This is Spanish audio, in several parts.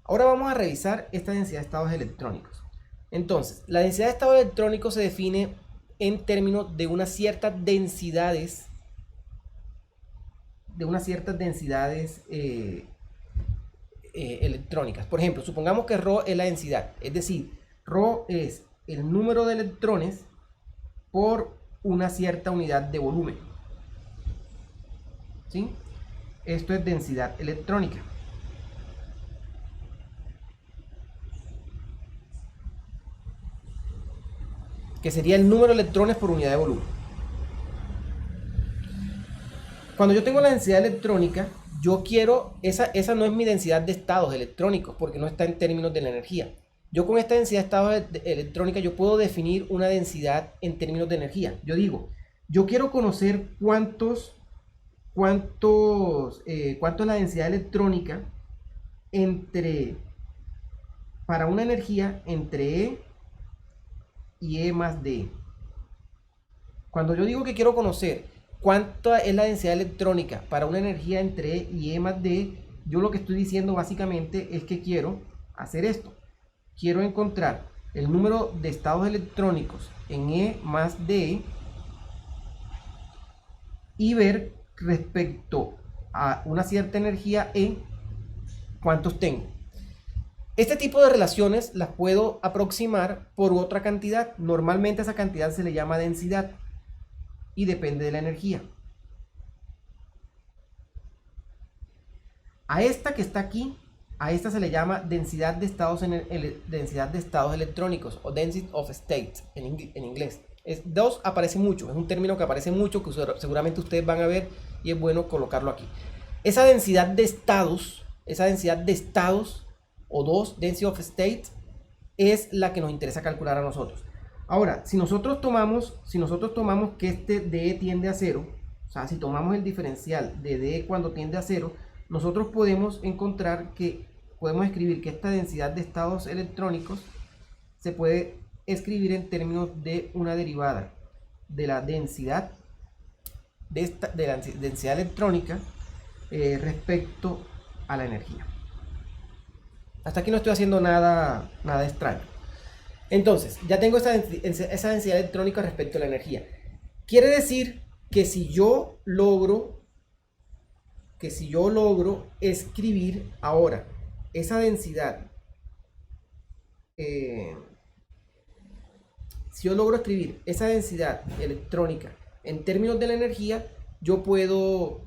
Ahora vamos a revisar esta densidad de estados electrónicos. Entonces, la densidad de estados electrónicos se define en términos de unas ciertas densidades, electrónicas. Por ejemplo, supongamos que ρ es la densidad, es decir, ρ es el número de electrones por una cierta unidad de volumen. ¿Sí? Esto es densidad electrónica. Que sería el número de electrones por unidad de volumen. Cuando yo tengo la densidad electrónica, yo quiero, esa no es mi densidad de estados electrónicos, porque no está en términos de la energía. Yo con esta densidad de estados electrónica, yo puedo definir una densidad en términos de energía. Yo digo, yo quiero conocer cuánto es la densidad electrónica para una energía entre E y E más D. Cuando yo digo que quiero conocer cuánta es la densidad electrónica para una energía entre E y E más D, yo lo que estoy diciendo básicamente es que quiero hacer esto. Quiero encontrar el número de estados electrónicos en E más D y ver respecto a una cierta energía E cuántos tengo. Este tipo de relaciones las puedo aproximar por otra cantidad. Normalmente esa cantidad se le llama densidad y depende de la energía. A esta que está aquí, a esta se le llama densidad de estados, electrónicos o density of states en inglés. Dos aparece mucho, es un término que aparece mucho que seguramente ustedes van a ver y es bueno colocarlo aquí. Esa densidad de estados o dos, density of states, es la que nos interesa calcular a nosotros. Ahora, si nosotros tomamos que este DE tiende a 0, o sea, si tomamos el diferencial de DE cuando tiende a 0, nosotros podemos escribir que esta densidad de estados electrónicos se puede escribir en términos de una derivada de la densidad electrónica respecto a la energía. Hasta aquí no estoy haciendo nada extraño. Entonces, ya tengo esa densidad electrónica respecto a la energía. Quiere decir que si yo logro escribir ahora esa densidad, electrónica en términos de la energía, yo puedo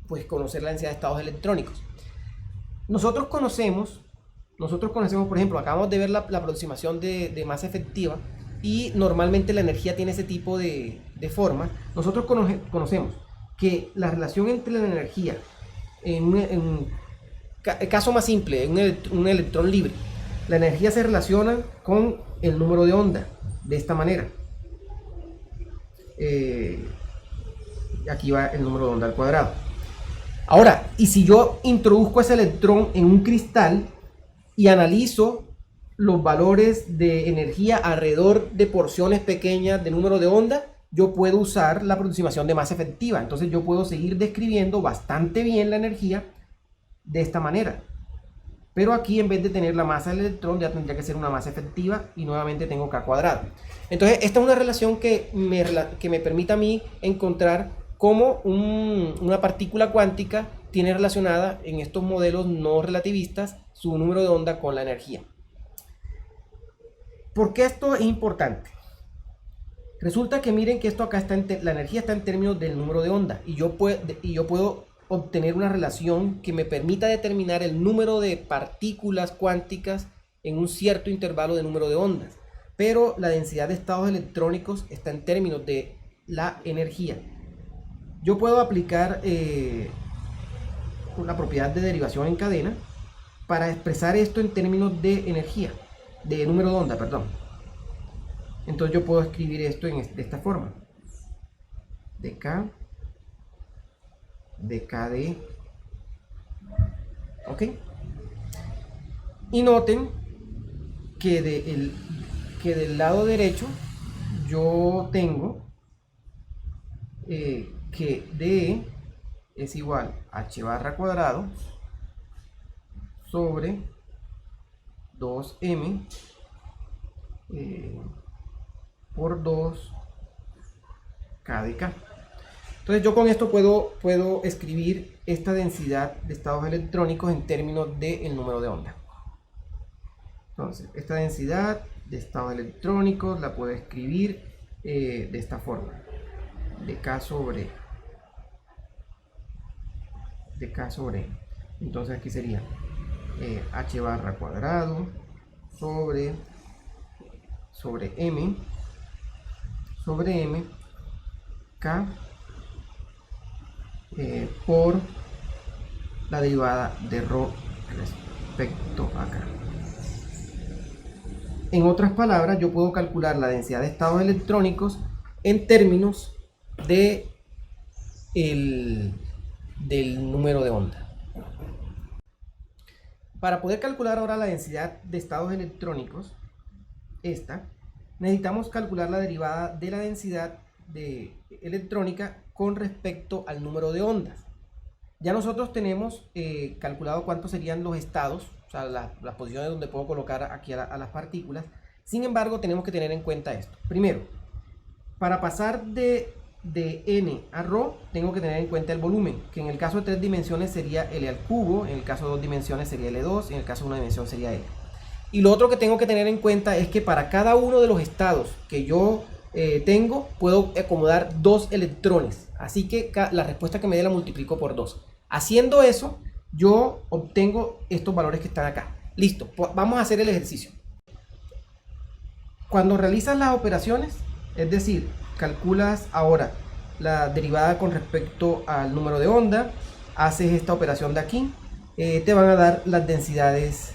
pues conocer la densidad de estados electrónicos. Nosotros conocemos, por ejemplo, acabamos de ver la aproximación de masa efectiva y normalmente la energía tiene ese tipo de forma. Nosotros conocemos que la relación entre la energía, en caso más simple, en un electrón libre, la energía se relaciona con el número de onda, de esta manera. Aquí va el número de onda al cuadrado. Ahora, y si yo introduzco ese electrón en un cristal y analizo los valores de energía alrededor de porciones pequeñas de número de onda, yo puedo usar la aproximación de masa efectiva. Entonces yo puedo seguir describiendo bastante bien la energía de esta manera. Pero aquí, en vez de tener la masa del electrón, ya tendría que ser una masa efectiva y nuevamente tengo K cuadrado. Entonces esta es una relación que me permite a mí encontrar cómo una partícula cuántica tiene relacionada en estos modelos no relativistas su número de onda con la energía. ¿Por qué esto es importante? Resulta que miren que esto acá la energía está en términos del número de onda y yo puedo obtener una relación que me permita determinar el número de partículas cuánticas en un cierto intervalo de número de ondas. Pero la densidad de estados electrónicos está en términos de la energía. Yo puedo aplicar la propiedad de derivación en cadena para expresar esto en términos de energía, de número de onda, perdón. Entonces yo puedo escribir esto de esta forma: dk de ¿ok? Y noten que del lado derecho yo tengo que DE es igual a h barra cuadrado sobre 2m por 2 k de k. Entonces yo con esto puedo escribir esta densidad de estados electrónicos en términos del número de onda. Entonces esta densidad de estados electrónicos la puedo escribir de esta forma: de K sobre M. Entonces aquí sería H barra cuadrado sobre M K por la derivada de ρ respecto a K. En otras palabras, yo puedo calcular la densidad de estados electrónicos en términos del número de onda. Para poder calcular ahora la densidad de estados electrónicos, necesitamos calcular la derivada de la densidad electrónica con respecto al número de ondas. Ya nosotros tenemos calculado cuántos serían los estados, o sea, las posiciones donde puedo colocar aquí a las partículas. Sin embargo, tenemos que tener en cuenta esto. Primero, para pasar de n a ρ, tengo que tener en cuenta el volumen, que en el caso de 3 dimensiones sería L al cubo, en el caso de 2 dimensiones sería L2, en el caso de 1 dimensión sería L. Y lo otro que tengo que tener en cuenta es que para cada uno de los estados que yo tengo, puedo acomodar 2 electrones. Así que la respuesta que me dé la multiplico por 2. Haciendo eso, yo obtengo estos valores que están acá. Listo, vamos a hacer el ejercicio. Cuando realizas las operaciones, es decir, calculas ahora la derivada con respecto al número de onda, haces esta operación de aquí, te van a dar las densidades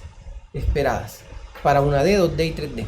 esperadas para una D, 2D y 3D.